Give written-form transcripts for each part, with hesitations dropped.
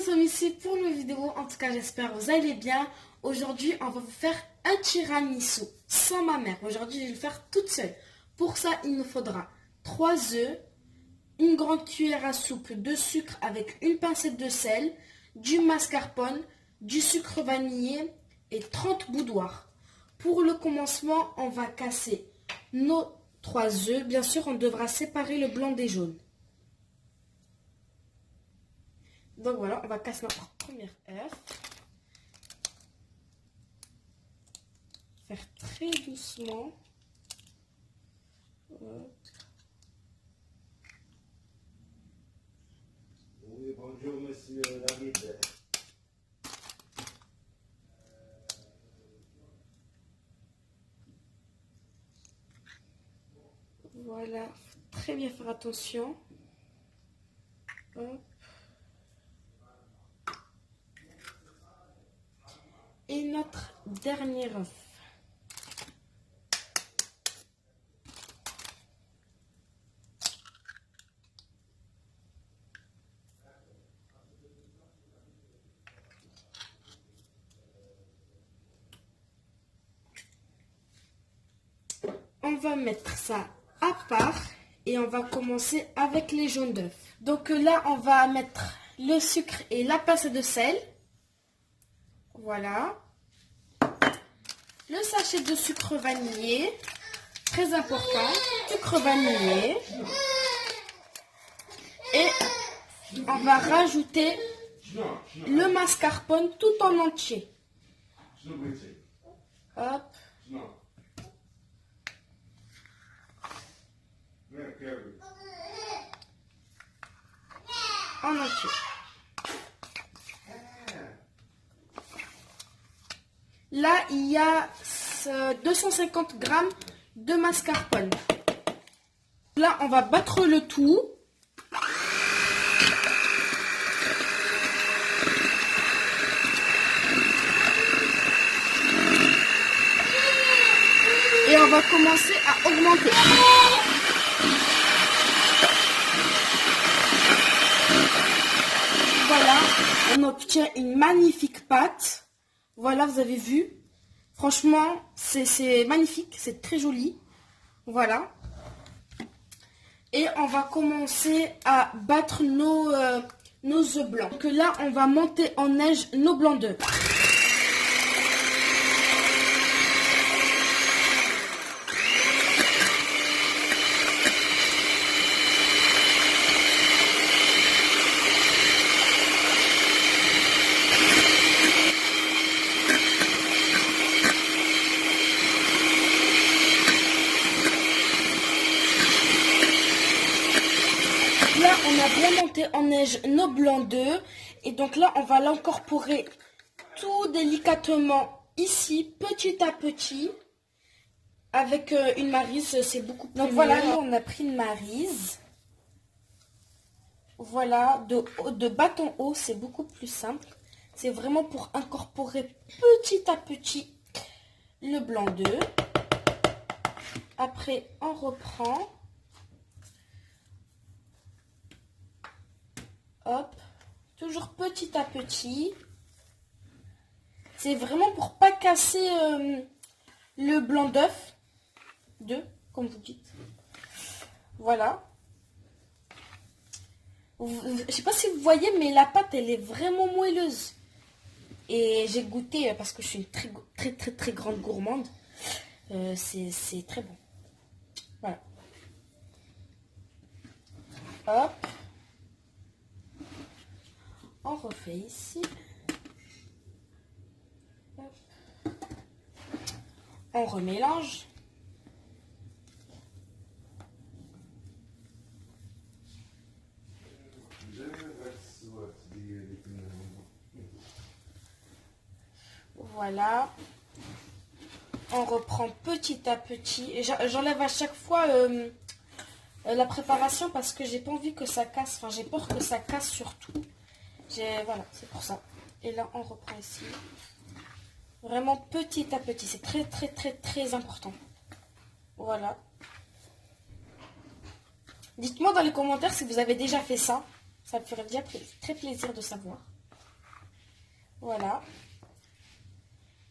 sommes ici pour une vidéo. En tout cas, j'espère que vous allez bien. Aujourd'hui, on va vous faire un tiramisu sans ma mère. Aujourd'hui, je vais le faire toute seule. Pour ça, il nous faudra 3 œufs, une grande cuillère à soupe de sucre avec une pincée de sel, du mascarpone, du sucre vanillé et 30 boudoirs. Pour le commencement, on va casser nos 3 œufs. Bien sûr, on devra séparer le blanc des jaunes. Donc voilà, on va casser notre premier œuf. Faire très doucement. Oui, bonjour monsieur David. Voilà, faut très bien faire attention. Hop. Et notre dernier œuf. On va mettre ça à part et on va commencer avec les jaunes d'œufs. Donc là, on va mettre le sucre et la pincée de sel. Voilà. Le sachet de sucre vanillé. Très important. Sucre vanillé. Et on va rajouter le mascarpone tout en entier. Hop. En entier. Là, il y a 250 grammes de mascarpone. Là, on va battre le tout. Et on va commencer à augmenter. Voilà, on obtient une magnifique pâte. Voilà, vous avez vu. Franchement, c'est magnifique, c'est très joli. Voilà. Et on va commencer à battre nos œufs blancs. Donc là, on va monter en neige nos blancs d'œufs. Là, on a bien monté en neige nos blancs d'œufs. Et donc là, on va l'incorporer tout délicatement ici, petit à petit. Avec une maryse, c'est beaucoup plus. Donc voilà, là, on a pris une maryse. Voilà, de bas en haut, c'est beaucoup plus simple. C'est vraiment pour incorporer petit à petit le blanc d'œuf. Après, on reprend. Hop, toujours petit à petit. C'est vraiment pour pas casser le blanc d'œuf, comme vous dites. Voilà. Je sais pas si vous voyez, mais la pâte, elle est vraiment moelleuse. Et j'ai goûté parce que je suis une très grande gourmande. C'est très bon. Voilà. Hop. On refait ici. Hop. On remélange. Voilà. On reprend petit à petit. J'enlève à chaque fois la préparation parce que j'ai pas envie que ça casse. Enfin, j'ai peur que ça casse surtout. Voilà, c'est pour ça. Et là, on reprend ici. Vraiment petit à petit. C'est très important. Voilà. Dites-moi dans les commentaires si vous avez déjà fait ça. Ça me ferait bien très plaisir de savoir. Voilà.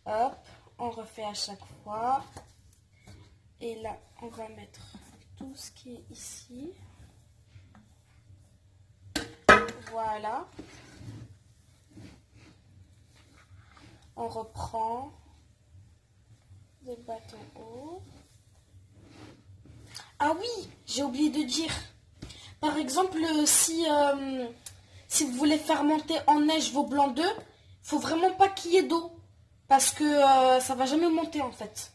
Hop, on refait à chaque fois. Et là, on va mettre tout ce qui est ici. Voilà. On reprend le bâton haut. Ah oui, j'ai oublié de dire. Par exemple, si vous voulez faire monter en neige vos blancs d'œufs, faut vraiment pas qu'il y ait d'eau. Parce que ça va jamais monter en fait.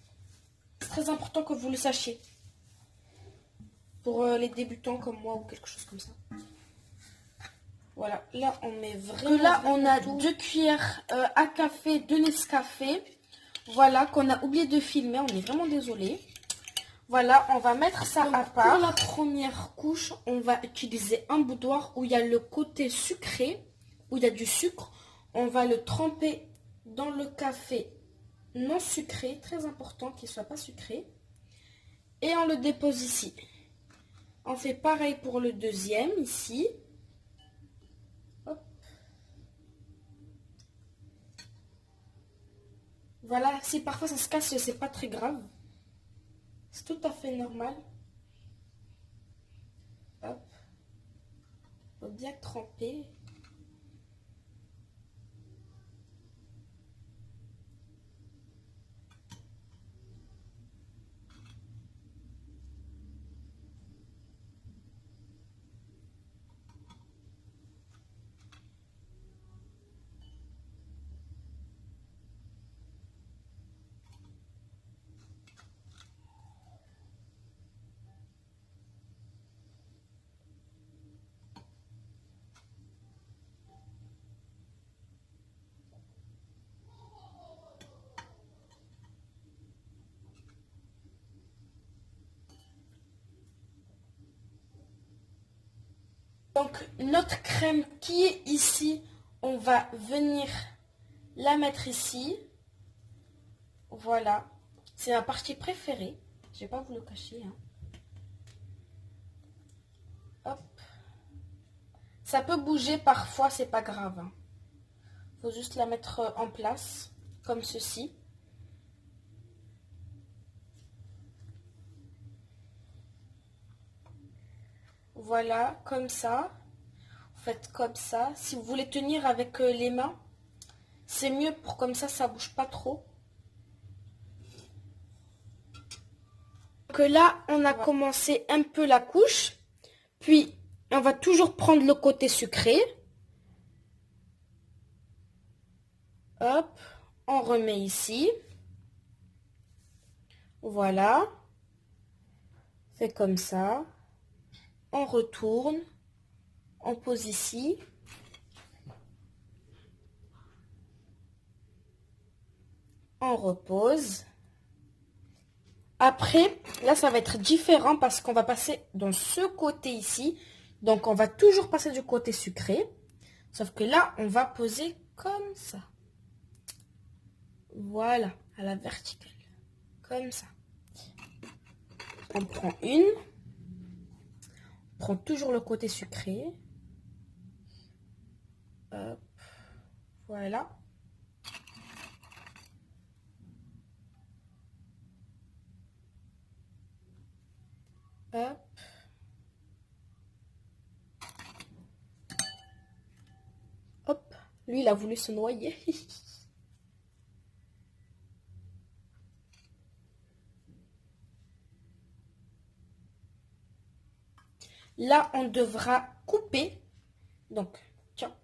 C'est très important que vous le sachiez. Pour les débutants comme moi ou quelque chose comme ça. Voilà, là on met vraiment... Là on a 2 cuillères à café de Nescafé. Voilà, qu'on a oublié de filmer, on est vraiment désolé. Voilà, on va mettre ça à part. Pour la première couche, on va utiliser un boudoir où il y a le côté sucré, où il y a du sucre. On va le tremper dans le café non sucré, très important qu'il ne soit pas sucré. Et on le dépose ici. On fait pareil pour le deuxième, ici. Hop. Voilà, si parfois ça se casse, c'est pas très grave. C'est tout à fait normal. Hop. Faut bien tremper. Donc notre crème qui est ici, on va venir la mettre ici. Voilà, c'est ma partie préférée. Je vais pas vous le cacher. Hein. Hop. Ça peut bouger parfois, c'est pas grave. Hein. Faut juste la mettre en place, comme ceci. Voilà, comme ça. Vous faites comme ça. Si vous voulez tenir avec les mains, c'est mieux pour comme ça bouge pas trop. Donc là, on a commencé un peu la couche. Puis, on va toujours prendre le côté sucré. Hop, on remet ici. Voilà. Fait comme ça. On retourne. On pose ici. On repose. Après, là, ça va être différent parce qu'on va passer dans ce côté ici. Donc, on va toujours passer du côté sucré. Sauf que là, on va poser comme ça. Voilà, à la verticale. Comme ça. On prend une. On prend toujours le côté sucré. Hop. Voilà. Hop. Hop. Lui, il a voulu se noyer. Là, on devra couper. Donc, tiens.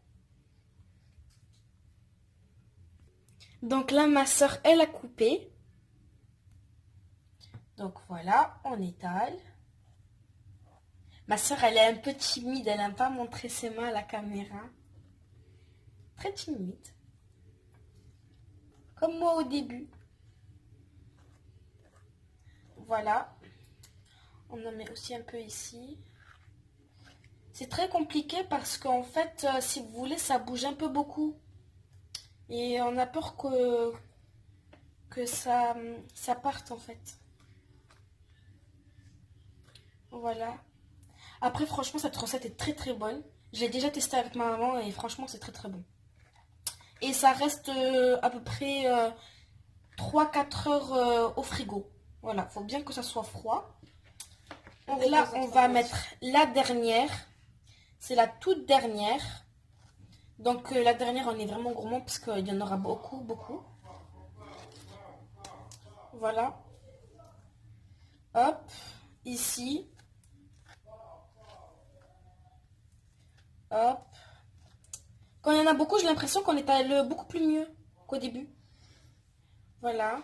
Donc là, ma soeur, elle a coupé. Donc voilà, on étale. Ma soeur, elle est un peu timide. Elle n'aime pas montrer ses mains à la caméra. Très timide. Comme moi au début. Voilà. On en met aussi un peu ici. C'est très compliqué parce qu'en fait, si vous voulez, ça bouge un peu beaucoup. Et on a peur que ça parte en fait. Voilà. Après, franchement, cette recette est très très bonne. Je l'ai déjà testée avec ma maman et franchement, c'est très très bon. et ça reste à peu près 3-4 heures au frigo. Voilà, faut bien que ça soit froid. Donc là, on va mettre la dernière. C'est la toute dernière. Donc la dernière, on est vraiment gourmand parce qu'il y en aura beaucoup, beaucoup. Voilà. Hop, ici. Hop. Quand il y en a beaucoup, j'ai l'impression qu'on étale beaucoup plus mieux qu'au début. Voilà.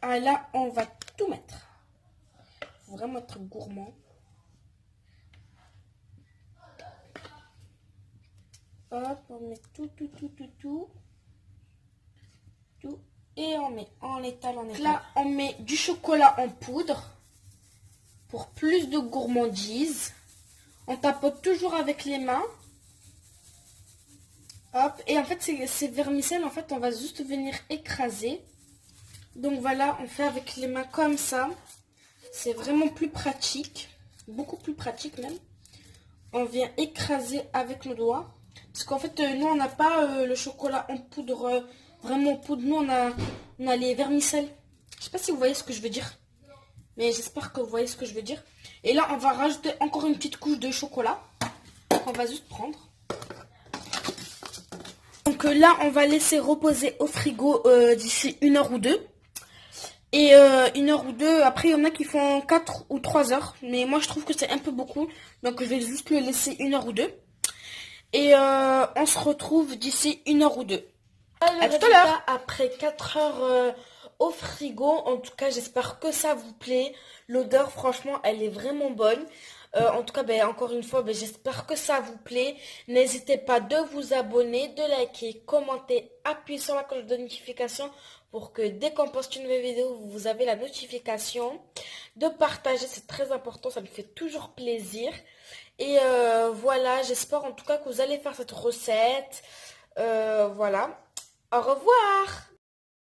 Ah là, on va tout mettre. Faut vraiment être gourmand. Hop, on met tout. Tout. Et on met, on étale. Là, on met du chocolat en poudre pour plus de gourmandise. On tapote toujours avec les mains. Hop, et en fait, ces vermicelles, en fait, on va juste venir écraser. Donc voilà, on fait avec les mains comme ça. C'est vraiment plus pratique. Beaucoup plus pratique même. On vient écraser avec nos doigts. Parce qu'en fait, nous, on n'a pas le chocolat en poudre, vraiment en poudre. Nous, on a les vermicelles. Je sais pas si vous voyez ce que je veux dire. Mais j'espère que vous voyez ce que je veux dire. Et là, on va rajouter encore une petite couche de chocolat. On va juste prendre. Donc là, on va laisser reposer au frigo d'ici 1 heure ou 2. Et 1 heure ou 2, après il y en a qui font 4 ou 3 heures. Mais moi je trouve que c'est un peu beaucoup. Donc je vais juste le laisser 1 heure ou 2. Et on se retrouve d'ici 1 heure ou 2. À tout à l'heure. Après 4 heures au frigo. En tout cas, j'espère que ça vous plaît. L'odeur, franchement, elle est vraiment bonne. En tout cas, encore une fois, j'espère que ça vous plaît. N'hésitez pas de vous abonner, de liker, commenter, appuyer sur la cloche de notification pour que dès qu'on poste une nouvelle vidéo, vous avez la notification. De partager, c'est très important, ça me fait toujours plaisir. Et voilà, j'espère en tout cas que vous allez faire cette recette. Voilà. Au revoir!